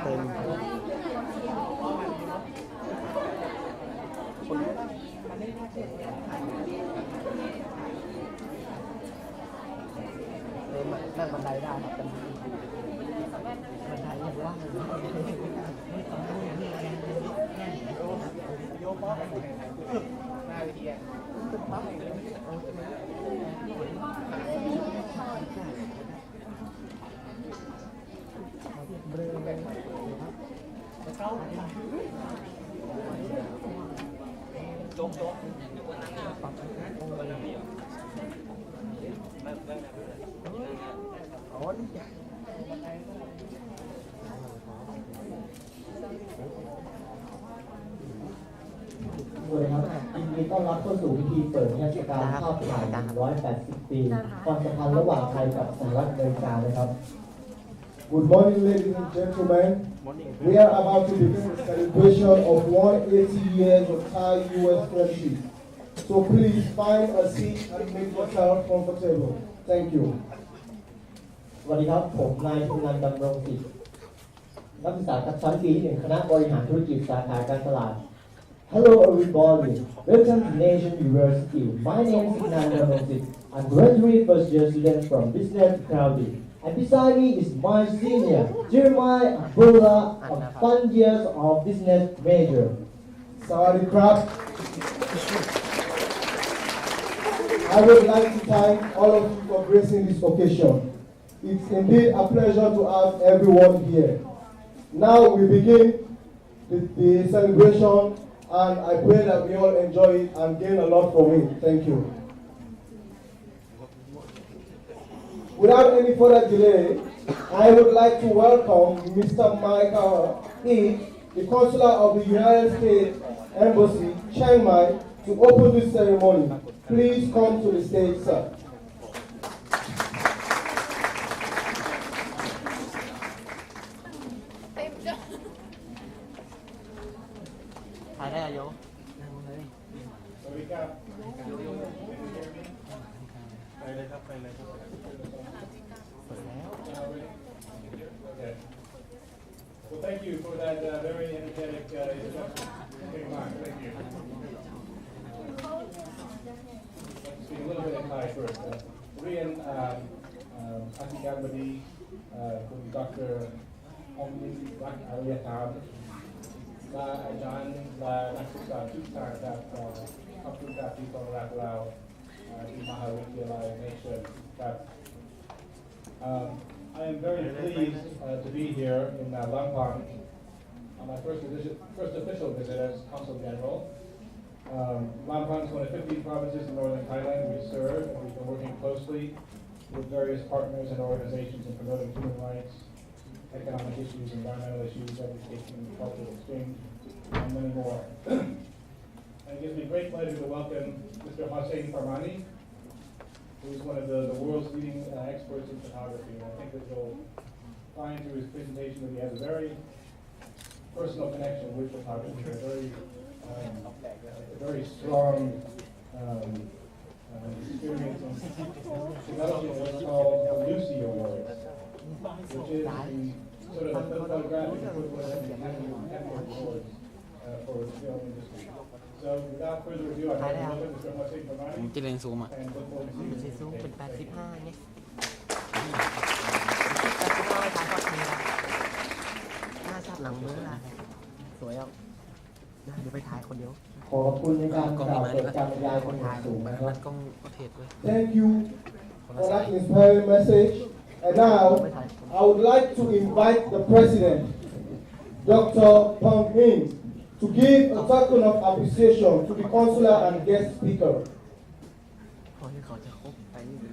เต็มนั่งบันไดได้ครับบันไดอย่างว่างโยป๊อปหน้าวิทยาป๊อปเบลอแบบเข้าโจ๊กปักอ๋อนี่จ้ะสวัสดีครับยินดีต้อนรับเข้าสู่พิธีเปิดเทศกาลภาพถ่าย180 ปีความสัมพันธ์ระหว่างไทยกับสหรัฐอเมริกานะครับ Good morning, ladies and gentlemen. We are about to begin the celebration of 180 years of Thai-U.S. friendship. So please find a seat and make yourself comfortable. Thank you. สวัสดีครับผมนายทุนันท์ดำรงศิษย์นักศึกษาชั้นปีที่ 1 คณะบริหารธุรกิจสาขาการตลาด Hello everybody. Welcome to Nation University. My name is Nan Damrongsit. I'm graduate first year student from Business Economy. And beside me is my senior, Jeremiah Abdullah, of fun years of business major. Sorry, crap. I would like to thank all of you for gracing this occasion. It's indeed a pleasure to have everyone here. Now we begin the celebration, and I pray that we all enjoy it and gain a lot from it. Thank you. Without any further delay, I would like to welcome Mr. Michael E., the Consular of the United States Embassy, Chiang Mai, to open this ceremony. Please come to the stage, sir. ถ่ายได้อายุนั่งเลย สวัสดีครับ ไปเลยครับไปเลยครับเปิดแล้ว Okay. Well, thank you for that very energetic introduction. Thank you. Let's speak a little bit in Thai first. Korean Atikabadi, Dr. Ong Min Rak Aryatam, และอาจารย์และนักศึกษาทุกท่านครับขอบคุณครับที่ต้อนรับเราที่มหาวิทยาลัยในเชิญครับ I am very pleased to be here in Lampang on my first official visit as Consul General. Lampang is one of 15 provinces in northern Thailand we serve, and we've been working closely with various partners and organizations in promoting human rights, economic issues, environmental issues, education, cultural exchange, and many more. And it gives me great pleasure to welcome Mr. Hossein Farmani, who is one of the world's leading experts in photography. And I think that you'll find through his presentation that he has a very personal connection with photography, a very strong experience in developing what's called the Lucy Award, which is the sort of the photographic equivalent of the Academy Awards for the film industry. So without further ado, I'd like to welcome Mr. Hossein Farmani. ผมจะเรียนซูมอ่ะ And look forward to seeing you. จะซูมเป็น85เนี่ย85ถ่ายทอดทีละหน้าชัดหลังมือละสวยอ่ะเดี๋ยวไปถ่ายคนเดียว ขอบคุณในการกล่าวเปิดการบรรยายคน ถ่าย สูง ไป นะครับ กล้องประเทศด้วย Thank you for that inspiring message. And now, I would like to invite the President, Dr. Pang Min, to give a token of appreciation to the consular and guest speaker. พอที่เขาจะครบไปนี่เลย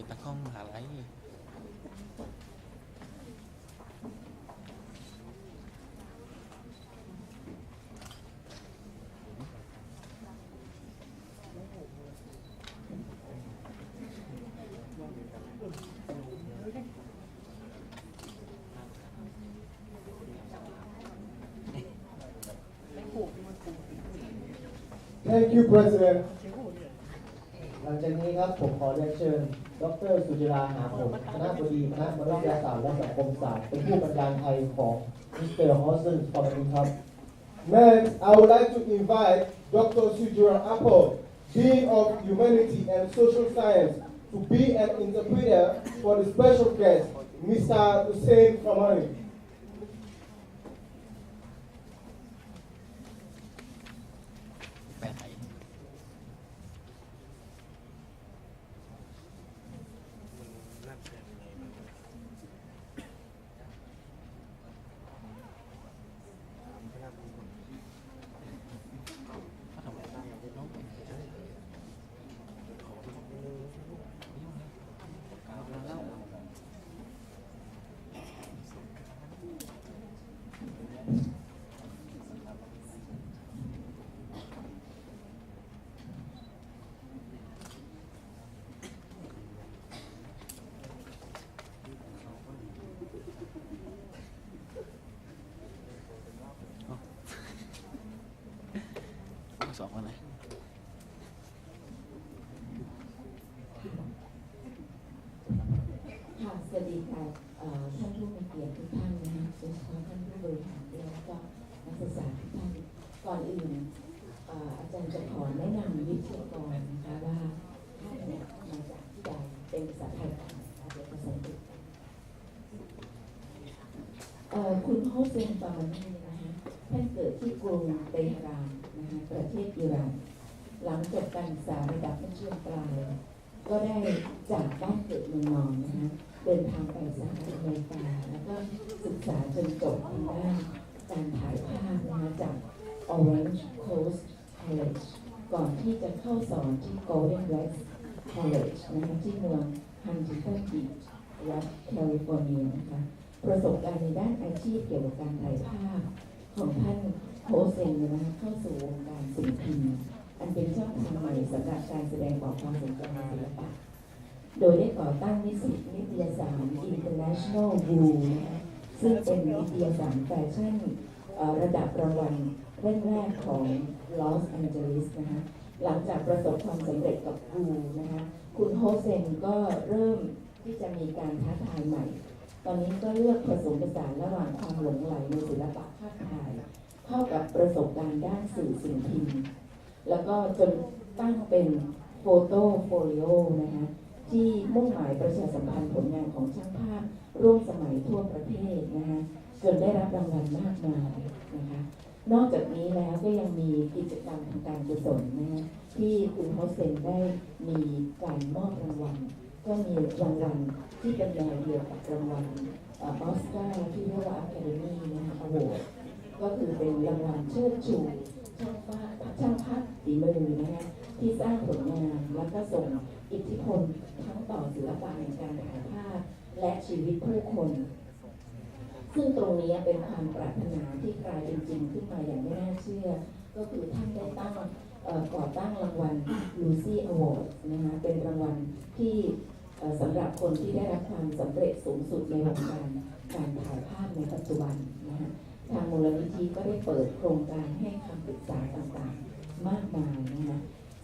ตะกล้องมหาลัย Thank you President หลังจากนี้ครับผมขอเรียนเชิญดร.สุจิราหาผลคณบดีคณะมนุษยศาสตร์และสังคมศาสตร์เป็นผู้บรรยายไทยของ Mr. Hossein Farmani ครับ Next, I would like to invite Dr. Sujira Apple, Dean of Humanity and Social Science, to be an interpreter for the special guest, Mr. Hossein Farmani. ไปไหนสองคนไหนค่ะสวัสดีค่ะท่านผู้มีเกียรติทุกท่านนะคะโดยเฉพาะท่านผู้บริหารและก็นักศึกษาทุกท่านก่อนอื่นอาจารย์จะขอแนะนำวิทยากรนะคะว่าท่านเนี่ยมาจากที่ใดเป็นภาษาไทยก่อนนะคะเดี๋ยวภาษาอังกฤษคุณโฮเซน ฟามานีนะคะท่านเกิดที่กรุงเตหะรานนะคะประเทศอิหร่านหลังจบการศึกษาระดับมัธยมปลายก็ได้จากบ้านเกิดเมืองนอนนะคะเดินทางไปสหรัฐอเมริกาแล้วก็ศึกษาจนจบทางด้านการถ่ายภาพนะคะจาก Orange Coast College ก่อนที่จะเข้าสอนที่ Golden West College นะคะที่เมือง Huntington Beach รัฐแคลิฟอร์เนียนะคะประสบการณ์ในด้านอาชีพเกี่ยวกับการถ่ายภาพของท่านโฮเซนนะคะเข้าสู่วงการสิ่งพิมพ์อันเป็นช่องทางใหม่สำหรับการแสดงออกความสนใจในศิลปะโดยได้ก่อตั้งนิตยสาร International View นะคะซึ่งเป็นนิตยสารแฟชั่นระดับรางวัลแรกๆของลอสแอนเจลิสนะคะหลังจากประสบความสำเร็จกับวูนะคะคุณโฮเซนก็เริ่มที่จะมีการท้าทายใหม่ตอนนี้ก็เลือกผสมผสานระหว่างความหลงใหลในศิลปะภาพถ่ายเข้ากับประสบการณ์ด้านสื่อสิ่งพิมพ์แล้วก็จนตั้งเป็นโฟโต้โฟลิโอนะคะที่มุ่งหมายประชาสัมพันธ์ผลงานของช่างภาพร่วมสมัยทั่วประเทศนะคะจนได้รับรางวัลมากมายนะคะนอกจากนี้แล้วก็ยังมีกิจกรรมทางการกุศลนะคะที่คุณโฮเซนได้มีการมอบรางวัลก็มีรางวัลที่เป็นแนวเดียวกับรางวัลออสการ์ที่เรียกว่า Academy นะคะ Award ก็คือเป็นรางวัลเชิดชูช่างภาพฝีมือนะคะที่สร้างผลงานและก็ส่งอิทธิพลทั้งต่อศิลปะในการถ่ายภาพและชีวิตผู้คนซึ่งตรงนี้เป็นความปรารถนาที่กลายเป็นจริงขึ้นมาอย่างไม่น่าเชื่อก็คือท่านได้ก่อตั้งรางวัล Lucy Award นะคะเป็นรางวัลที่สำหรับคนที่ได้รับความสำเร็จสูงสุดในวงการการถ่ายภาพในปัจจุบันนะคะทางมูลนิธิก็ได้เปิดโครงการให้คำปรึกษาต่างๆมากมายนะคะ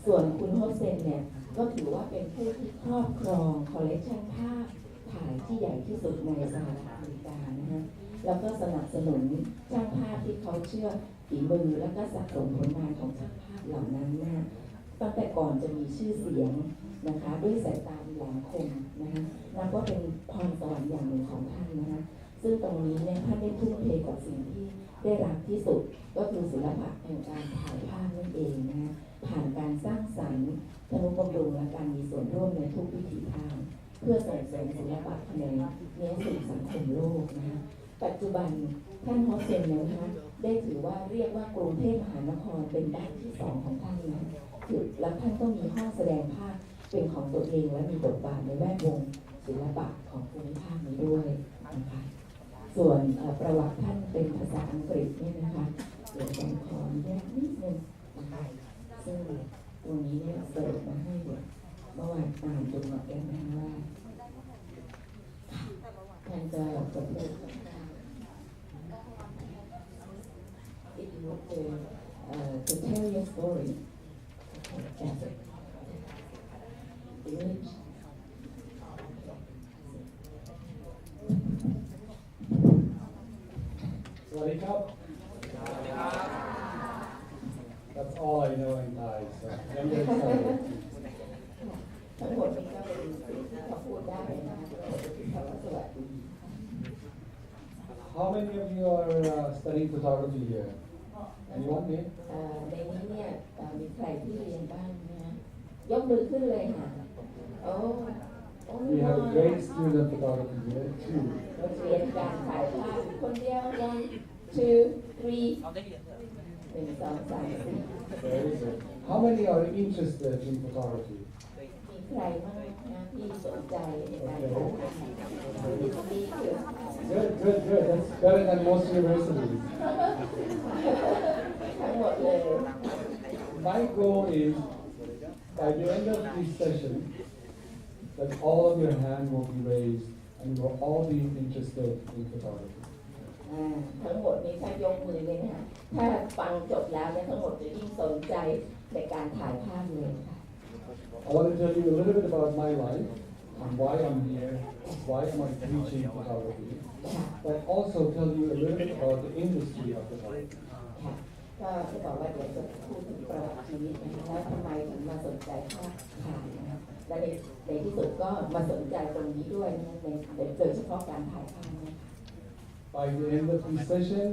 ส่วนคุณโฮเซนเนี่ยก็ถือว่าเป็นผู้ที่ครอบครองคอลเลกชันภาพถ่ายที่ใหญ่ที่สุดในสหรัฐอเมริกานะคะแล้วก็สนับสนุนช่างภาพที่เขาเชื่อฝีมือและก็สะสมผลงานของช่างภาพเหล่านั้นนะคะตั้งแต่ก่อนจะมีชื่อเสียงนะคะด้วยสายตาแหลมคมนะคะนับว่าเป็นพรสวรรค์อย่างหนึ่งของท่านนะคะซึ่งตรงนี้เนี่ยท่านได้ทุ่มเทกับสิ่งที่ได้รักที่สุดก็คือศิลปะแห่งการถ่ายภาพนั่นเองนะคะผ่านการสร้างสรรค์ทนุบำรุงและการมีส่วนร่วมในทุกวิถีทางเพื่อส่งเสริมศิลปะแขนงนี้สู่สังคมโลกนะคะปัจจุบันท่านโฮเซนนะคะได้ถือว่าเรียกว่ากรุงเทพมหานครเป็นบ้านที่2ของท่านนะและท่านก็มีห้องแสดงภาพ เป็นของตัวเองและมีบทบาทในแวดวงศิลปะของภูมิภาคนี้ด้วยนะคะส่วนประวัติท่านเป็นภาษาอังกฤษเนี่ยนะคะเดี๋ยวต้องขออนุญาตนิดนึงนะคะซึ่งตรงนี้เนี่ยเสิร์ฟมาให้เมื่อวานอ่านดูมาเองนะว่าท่านจะพูดIf you want to tell your story, that's it. Image. สวัสดีครับ That's all I know in Thai, so I'm very excited. ทั้งหมดนี้ก็เป็นสิ่งที่เขาพูดได้นะคะคำว่าสวัสดี How many of you are studying photography here? Anyone here? ในนี้เนี่ยมีใครที่เรียนบ้างนะยกมือขึ้นเลยค่ะโอ้ We have a great student of photography here too. เรียนการถ่ายภาพคนเดียว one two three 1 2 3 4 Very good. How many are interested in photography? มีใครบ้างนะที่สนใจในการถ่ายภาพดีคือ Good, good, good. That's better than most universities. ทั้งหมดเลย My goal is, by the end of this session, that all of your hand will be raised and you will all be interested in photography. ทั้งหมดนี้ถ้ายกมือเลยนะคะถ้าฟังจบแล้วเนี่ยทั้งหมดจะยิ่งสนใจในการถ่ายภาพเลยค่ะ I want to tell you a little bit about my life and why I'm here, why am I teaching photography, but also tell you a little bit about the industry of photography. ค่ะก็จะบอกว่าเดี๋ยวจะพูดถึงประวัติชีวิตนะคะแล้วทำไมถึงมาสนใจภาพถ่ายนะคะและในที่สุดก็มาสนใจตรงนี้ด้วยนะโดยเฉพาะการถ่ายภาพเนี่ย By the end of this session,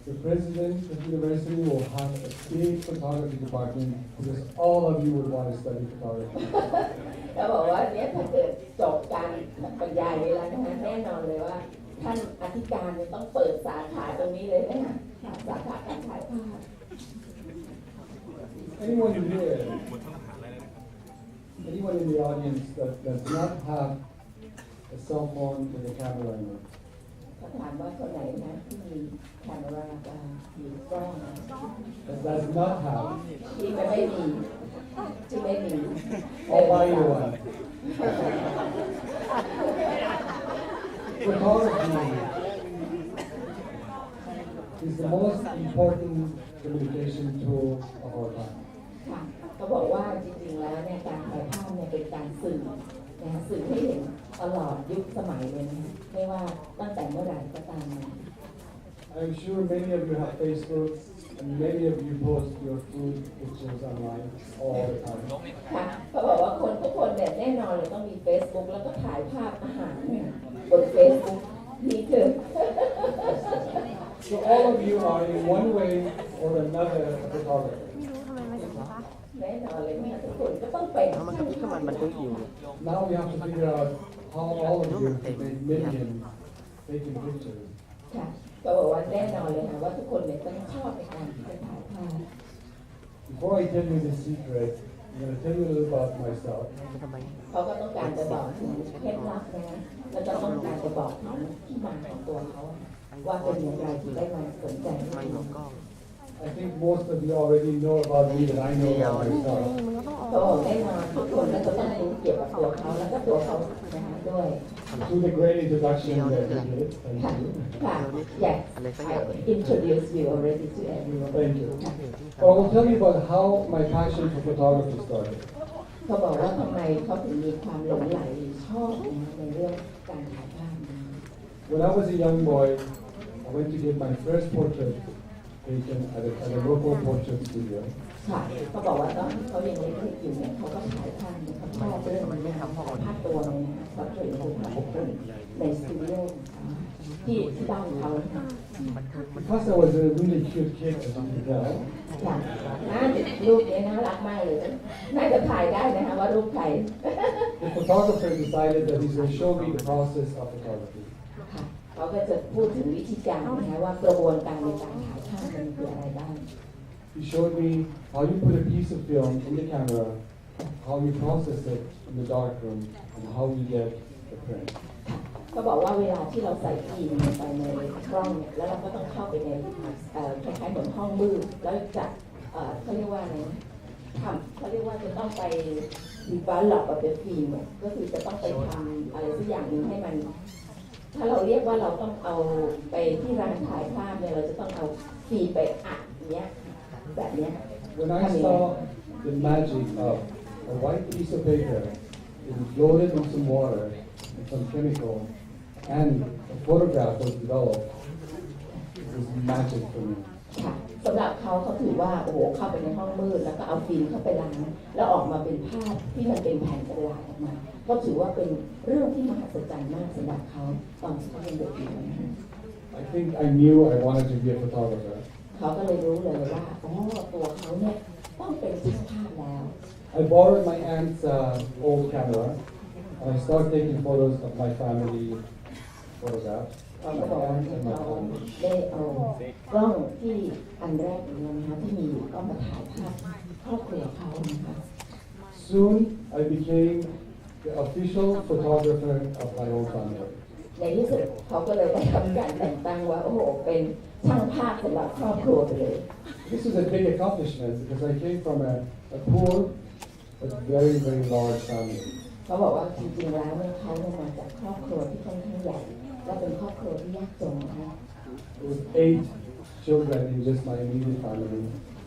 the president of the university will have a big photography department because all of you would want to study photography. แล้วบอกว่าเนี่ยถ้าเกิดจบการบรรยายนี้แล้วนะคะแน่นอนเลยว่าท่านอธิการจะต้องเปิดสาขาตรงนี้เลยนะคะสาขาการถ่ายภาพ Anyone here, anyone in the audience that does not have a cell phone with a camera in it? เขาถามว่าคนไหนนะที่มีแคมรามีกล้อง That does not have. ที่ไม่มี I'll buy you one. Photography is the most important communication tool of our time. ค่ะเขาบอกว่าจริงๆแล้วเนี่ยการถ่ายภาพเนี่ยเป็นการสื่อนะคะสื่อให้เห็นตลอดยุคสมัยเลยนะไม่ว่าตั้งแต่เมื่อไหร่ก็ตามนะ I'm sure many of you have Facebook and many of you post your food pictures online all the time. ค่ะเขาบอกว่าคนทุกคนเนี่ยแน่นอนเลยต้องมี Facebook แล้วก็ถ่ายภาพอาหารเนี่ยบน Facebook นี่คือ So all of you are in one way or another a photographer. แน่นอนเลยว่าทุกคนก็ต้องเป็น มันก็มีก็มันก็อยู่ Now we have to figure out how all of you can make millions taking pictures. ค่ะก็บอกว่าแน่นอนเลยค่ะว่าทุกคนเนี่ยต้องชอบในการที่จะถ่ายภาพ Before I tell you the secret, I'm going to tell you a little about myself. ทำไม เขาก็ต้องการจะบอกถึงเคล็ดลับนะแล้วก็ต้องการจะบอกถึงที่มาของตัวเขาว่าเป็นอย่างไรที่ได้มาสนใจ ไม่ ใน หลงกล้อง I think most of you already know about me than I know about myself. เขาบอกแน่นอนทุกคนก็จะต้องรู้เกี่ยวกับตัวเขาแล้วก็ตัวเขาด้วย To the great introduction that you did. Thank ค่ะ you. ค่ะ yes I introduced you already to everyone Thank you. But I will tell you about how my passion for photography started. เขาบอกว่าทำไมเขาถึงมีความหลงใหลชอบในเรื่องการถ่ายภาพ When I was a young boy, I went to get my first portrait taken at a local portrait studio. ค่ะเขาบอกว่าตอนที่เขายังเล็กๆอยู่เนี่ยเขาก็ถ่ายภาพเนี่ยเขาชอบเรื่องนี้ค่ะภาพตัวเลยนะเขาเคยดูภาพตัวในสตูดิโอที่บ้านเขาค่ะ Because I was a really cute kid, as you can tell, ค่ะรูปนี้น่ารักมากเลยน่าจะถ่ายได้นะคะว่ารูปใคร the photographer decided that he's going to show me the process of photography. ค่ะเขาก็จะพูดถึงวิธีการนะคะว่ากระบวนการในการถ่ายภาพมันคืออะไรบ้าง He showed me how you put a piece of film in the camera how you process it in the darkroom, and how you get the print. เขาบอกว่าเวลาที่เราใส่ฟิล์มลงไปในกล้องเนี่ยแล้วเราก็ต้องเข้าไปในคล้ายๆเหมือนห้องมืดแล้วจะเขาเรียกว่าอะไรนะเขาเรียกว่าจะต้องไปดีฟ้าหลอกกับเป็นฟิล์มก็คือจะต้องไปทำอะไรสักอย่างหนึ่งให้มันถ้าเราเรียกว่าเราต้องเอาไปที่ร้านถ่ายภาพเนี่ยเราจะต้องเอาฟิล์มไปอัดเนี้ยแบบเนี้ย When I saw the magic of a white piece of paper, it was loaded in some water and some chemical, and a photograph was developed, it was magic for me. ค่ะสำหรับเขาถือว่าโอ้โหเข้าไปในห้องมืดแล้วก็เอาฟิล์มเข้าไปล้างแล้วออกมาเป็นภาพที่มันเป็นแผ่นกระดาษออกมาก็ถือว่าเป็นเรื่องที่มหัศจรรย์มากสำหรับเขาตอนที่เขาเป็นเด็กอยู่นะ I think I knew I wanted to be a photographer. เขาก็เลยรู้เลยว่าอ๋อตัวเขาเนี่ยต้องเป็นช่างภาพแล้ว I borrowed my aunt's old camera, and I started taking photos of my family photographs. เขาก็บอกว่าเขาได้เอากล้องที่อันแรกเลยนะคะที่มีอยู่ก็มาถ่ายภาพครอบครัวเขานะคะ Soon, I became the official photographer of my own family. ในที่สุดเขาก็เลยได้ทำการแต่งตั้งว่าโอ้โหเป็นช่างภาพสำหรับครอบครัวไปเลย This is a big accomplishment because I came from a poor but very, very large family. เขาบอกว่าจริงๆแล้วเนี่ยเขามาจากครอบครัวที่ค่อนข้างใหญ่และเป็นครอบครัวที่ยากจนนะคะ There was 8 children in just my immediate family,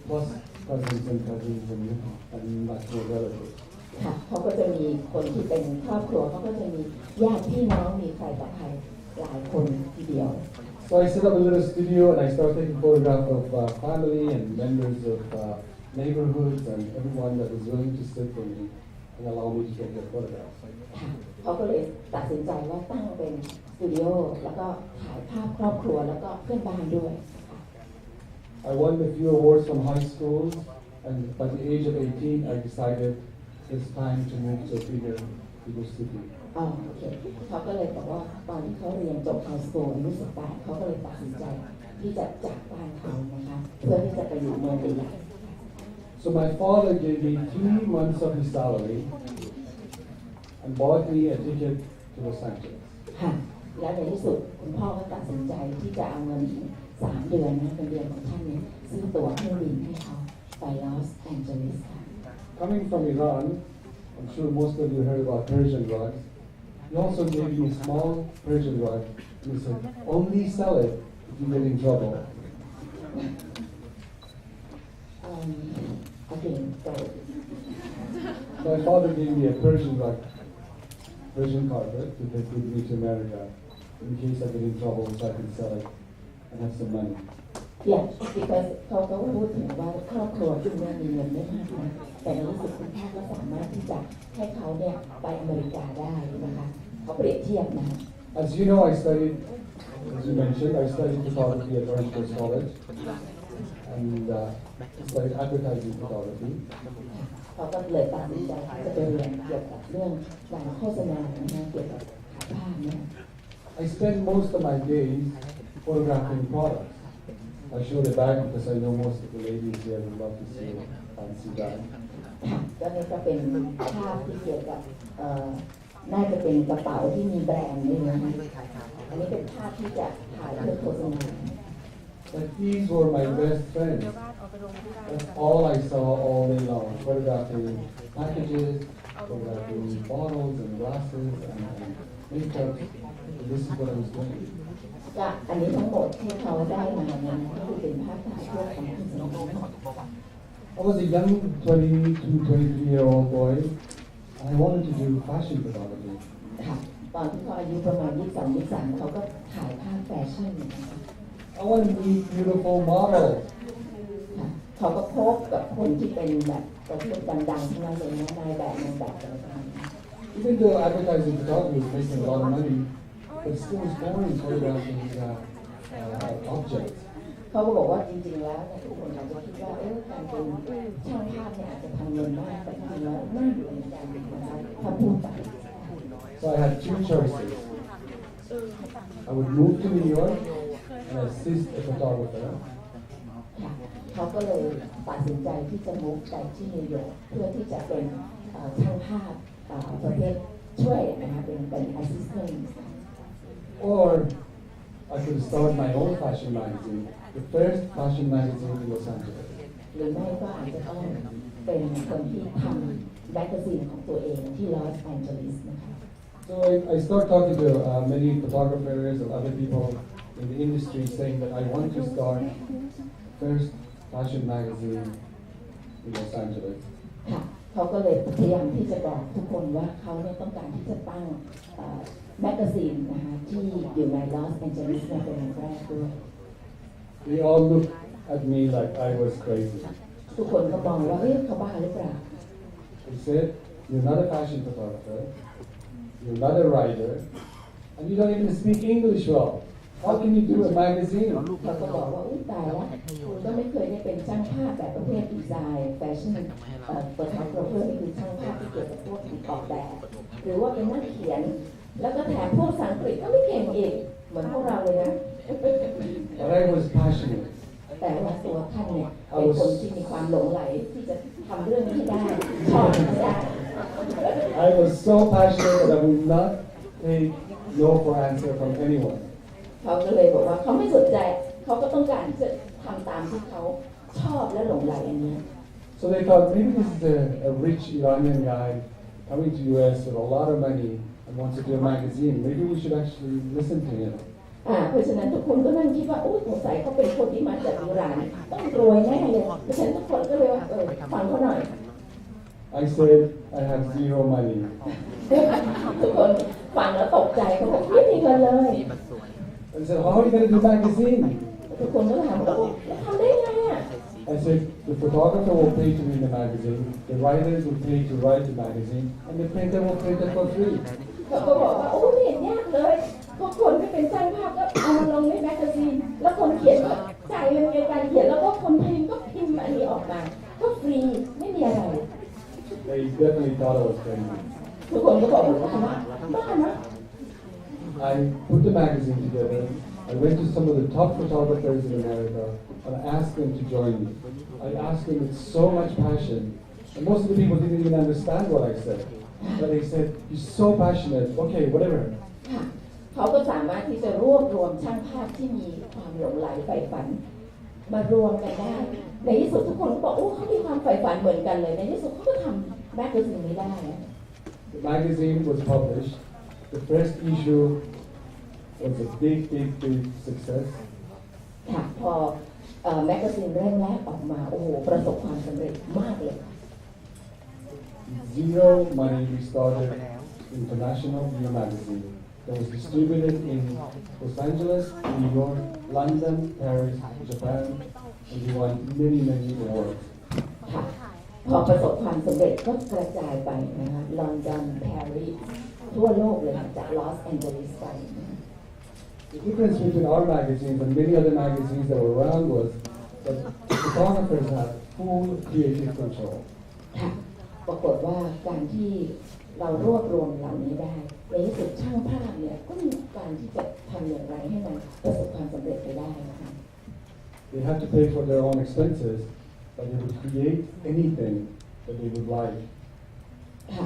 plus cousins and much more relatives. ค่ะเขาก็จะมีคนที่เป็นครอบครัวเขาก็จะมีญาติพี่น้องมีใครต่อใครหลายคนทีเดียว So I set up a little studio and I started taking photographs of family and members of neighborhoods and everyone that was willing to sit for me and allow me to take their photographs. ค่ะเขาก็เลยตัดสินใจว่าตั้งเป็นสตูดิโอแล้วก็ถ่ายภาพครอบครัวแล้วก็เพื่อนบ้านด้วย I won a few awards from high schools, and by the age of 18, I decided it's time to move to a bigger city. อ๋อโอเคเขาก็เลยบอกว่าตอนที่เขาเรียนจบไฮสคูลอายุ18เขาก็เลยตัดสินใจที่จะจากบ้านเขานะคะเพื่อที่จะไปอยู่เมืองใหญ่ So my father gave me 3 months of his salary and bought me a ticket to Los Angeles. ค่ะแล้วในที่สุดคุณพ่อก็ตัดสินใจที่จะเอาเงิน3 เดือนนะเงินเดือนของท่านเนี่ยซื้อตั๋วเครื่องบินให้เขาไปลอสแองเจลิสค่ะ Coming from Iran, I'm sure most of you heard about Persian rugs. He also gave me a small Persian rug. He said, only sell it if you get in trouble. Again, so So my father gave me a Persian rug, Persian carpet to take with me to America in case I get in trouble so I can sell it and have some money. yeah because เขาก็พูดถึงว่าครอบครัวจุ่มเนี่ยมีเงินไม่มากนะแต่ในที่สุดคุณพ่อก็สามารถที่จะให้เขาเนี่ยไปอเมริกาได้นะคะเขาเปรียบเทียบนะ As you know, I studied, as you mentioned, I studied photography at Orange Coast College and studied advertising photography. เขาก็เลยตัดสินใจที่จะไปเรียนเกี่ยวกับเรื่องการโฆษณานะคะเกี่ยวกับถ่ายภาพเนี่ย I spend most of my days photographing products. I show the bag because I know most of the ladies here would love to see a fancy bag. ค่ะก็นี่ก็เป็นภาพที่เกี่ยวกับน่าจะเป็นกระเป๋าที่มีแบรนด์นี่นะคะอันนี้เป็นภาพที่จะถ่ายเพื่อโฆษณา But these were my best friends. That's all I saw all day long, photographing packages, photographing bottles and glasses and makeup. And this is what I was doing. ก็อันนี้ทั้งหมดที่เขาได้มาเนี่ยก็คือเป็นภาพถ่ายเพื่อทำโฆษณา I was a young 22, 23-year-old boy, and I wanted to do fashion photography. ค่ะตอนที่เขาอายุประมาณ23เขาก็ถ่ายภาพแฟชั่นนะคะ I want to meet beautiful models. ค่ะเขาก็พบกับคนที่เป็นแบบประเภทดังๆทั้งนั้นเลยนะนายแบบนางแบบอะไรประมาณนี้ Even though advertising photography is making a lot of money, but still it's boring photographing objects. เขาก็บอกว่าจริงๆแล้วเนี่ยทุกคนอาจจะคิดว่าการเป็นช่างภาพเนี่ยอาจจะทำเงินมากแต่จริงๆแล้วน่าอยู่ในการนะคะถ้าพูดไป So I had 2 choices. I would move to New York and assist a photographer, ค่ะเขาก็เลยตัดสินใจที่จะมุ่งไปที่นิวยอร์กเพื่อที่จะเป็น ช่างภาพประเภทช่วยนะคะเป็น assistant Or I could start my own fashion magazine, the first fashion magazine in Los Angeles. หรือไม่ก็อาจจะต้องเป็นคนที่ทำแมกกาซีนของตัวเองที่ลอสแอนเจลิสนะคะ So I start talking to many photographers and other people in the industry saying that I want to start first fashion magazine in Los Angeles. ค่ะเขาก็เลยพยายามที่จะบอกทุกคนว่าเขาเนี่ยต้องการที่จะตั้งแมกกาซีนนะคะที่อยู่ในลอสแอนเจลิสเป็นแห่งแรกด้วย They all looked at me like I was crazy. ทุกคนก็มองว่าเฮ้ยเขาบ้าหรือเปล่า They said, "You're not a fashion photographer, you're not a writer, and you don't even speak English well. How can you do a magazine?" เขาก็บอกว่าอุ้ยตายแล้วคุณก็ไม่เคยได้เป็นช่างภาพแบบประเภทดีไซน์แฟชั่นเปิดท็อปโปรเฟอร์นี่คือช่างภาพที่เกี่ยวกับพวกออกแบบหรือว่าเป็นนักเขียนแล้วก็แถมพวกภาษาอังกฤษก็ไม่เก่งอีกเหมือนพวกเราเลยนะ But I was passionate. แต่ว่าตัวท่านเนี่ยเป็นคนที่มีความหลงไหลที่จะทำเรื่องนี้ให้ได้ชอบให้ได้ I was so passionate that I would not take no for answer from anyone. เขาก็เลยบอกว่าเขาไม่สนใจเขาก็ต้องการที่จะทำตามที่เขาชอบและหลงไหลอันนี้ So they thought maybe this is a rich Iranian guy coming to US with a lot of money and wants to do a magazine. Maybe we should actually listen to him. เพราะฉะนั้นทุกคนก็นั่งคิดว่าโอ้สงสัยเขาเป็นคนที่มาจากอิหร่านต้องรวยแน่เลยเพราะฉะนั้นทุกคนก็เลยว่าฟังเขาหน่อย I said I have zero money. ทุกคนฟังแล้วตกใจเขาบอกไม่มีเงินเลย I said, how are you going to do magazine? ทุกคนก็ถามว่าทำได้ไงอ่ะ I said, the photographer will pay to read the magazine, the writers will pay to write the magazine, and the printer will print it for free. เขาก็บอกว่าโอ้ไม่เห็นยากเลยก็คนที่เป็นช่างภาพก็เอามาลงในแมกกาซีนแล้วคนเขียนก็จ่ายเงินในการเขียนแล้วก็คนพิมพ์ก็พิมพ์อันนี้ออกมาก็ฟรีไม่มีอะไร They definitely thought I was crazy. ทุกคนก็บอกว่าบ้านะ I put the magazine together. I went to some of the top photographers in America and I asked them to join me. I asked them with so much passion. And most of the people didn't even understand what I said. But they said, you're so passionate. Okay, whatever. เขาก็สามารถที่จะรวบรวมช่างภาพที่มีความหลงใหลใฝ่ฝันมารวมกันได้ในที่สุดทุกคนก็บอกโอ้เขามีความใฝ่ฝันเหมือนกันเลยในที่สุดเขาก็ทำแมกกาซีนนี้ได้ The magazine was published. The first issue was a big success. ค่ะพอแมกกาซีนเล่มแรกออกมาโอ้โหประสบความสำเร็จมากเลย Zero money, we started International Beer Magazine that was distributed in Los Angeles, New York, London, Paris, Japan, and we won many awards. ค่ะพอประสบความสำเร็จก็กระจายไปนะคะลอนดอนปารีสทั่วโลกเลยจากลอสแอนเจลิสไป The difference between our magazines and many other magazines that were around was that photographers had full creative control. ค่ะปรากฏว่าการที่เรารวบรวมเหล่านี้ได้ในที่สุดช่างภาพเนี่ยก็มีการที่จะทำอย่างไรให้มันประสบความสำเร็จไปได้นะคะ They had to pay for their own expenses, but they would create anything that they would like. ค่ะ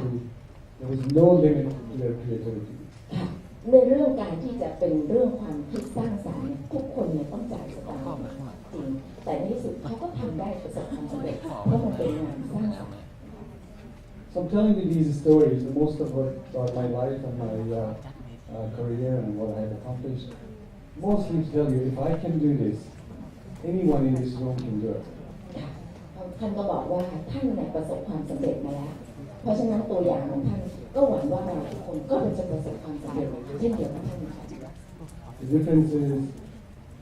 There was no limit to their creativity. ค่ะในเรื่องการที่จะเป็นเรื่องความคิดสร้างสรรค์เนี่ยทุกคนเนี่ยต้องจ่ายสตางค์จริงแต่ในที่สุดเขาก็ทำได้ประสบความสำเร็จเพราะมันเป็นงานสร้างสรรค์ So I'm telling you these stories, the most of what about my life and my career and what I have accomplished, mostly to tell you if I can do this, anyone in this room can do it. ท่านก็บอกว่าท่านเนี่ยประสบความสำเร็จมาแล้วเพราะฉะนั้นตัวอย่างของท่านก็หวังว่าเราทุกคนก็จะประสบความสำเร็จเช่นเดียวกับท่านค่ะ The difference is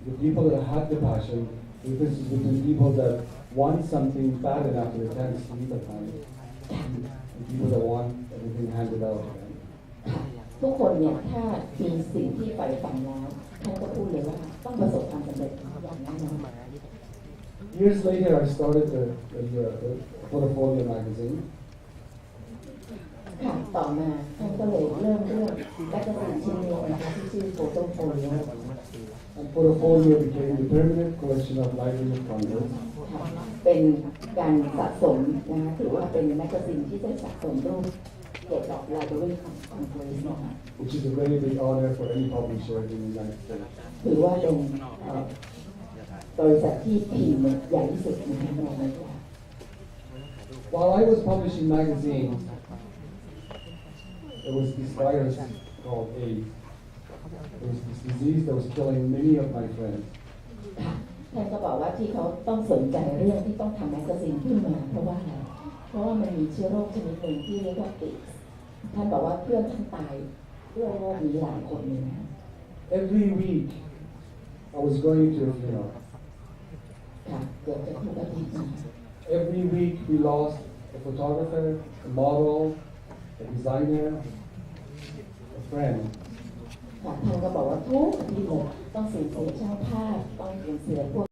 the people that have the passion, the difference is between people that want something bad enough that they can't sleep at night, and people that want everything handed out to them. ทุกคนเนี่ยถ้ามีสิ่งที่ใฝ่ฝันแล้วท่านก็พูดเลยว่าต้องประสบความสำเร็จอย่างแน่นอน Years later, I started the Portfolio magazine. ค่ะต่อมาท่านก็เลยเริ่มแมกกาซีนชิ้นนี้นะคะที่ชื่อ Portfolio And Portfolio became the permanent collection of library of Congress. เป็น การสะสมนะคะถือว่าเป็นแมกกาซีนที่ได้สะสมรูปเกี่ยวกับไลบรารีของเกรซนะคะ which is a very big honor for any publisher in the United States. ถือว่าเป็นบริษัทที่พิมพ์ใหญ่ที่สุดในอเมริกา While I was publishing magazines, there was this virus called AIDS. There was this disease that was killing many of my friends. ค่ะท่านก็บอกว่าที่เขาต้องสนใจเรื่องที่ต้องทำแมกกาซีนขึ้นมาเพราะว่าอะไรเพราะว่ามันมีเชื้อโรคชนิดหนึ่งที่เรียกว่าAIDSท่านบอกว่าเพื่อนท่านตายด้วยโรคนี้หลายคนเลยนะ Every week, I was going to a funeral. ค่ะเกือบจะทุกอาทิตย์นะ Every week, we lost a photographer, a model, a designer, a friend. ค่ะท่านก็บอกว่าทุกอาทิตย์เลยต้องสูญเสียช่างภาพต้องสูญเสียพวก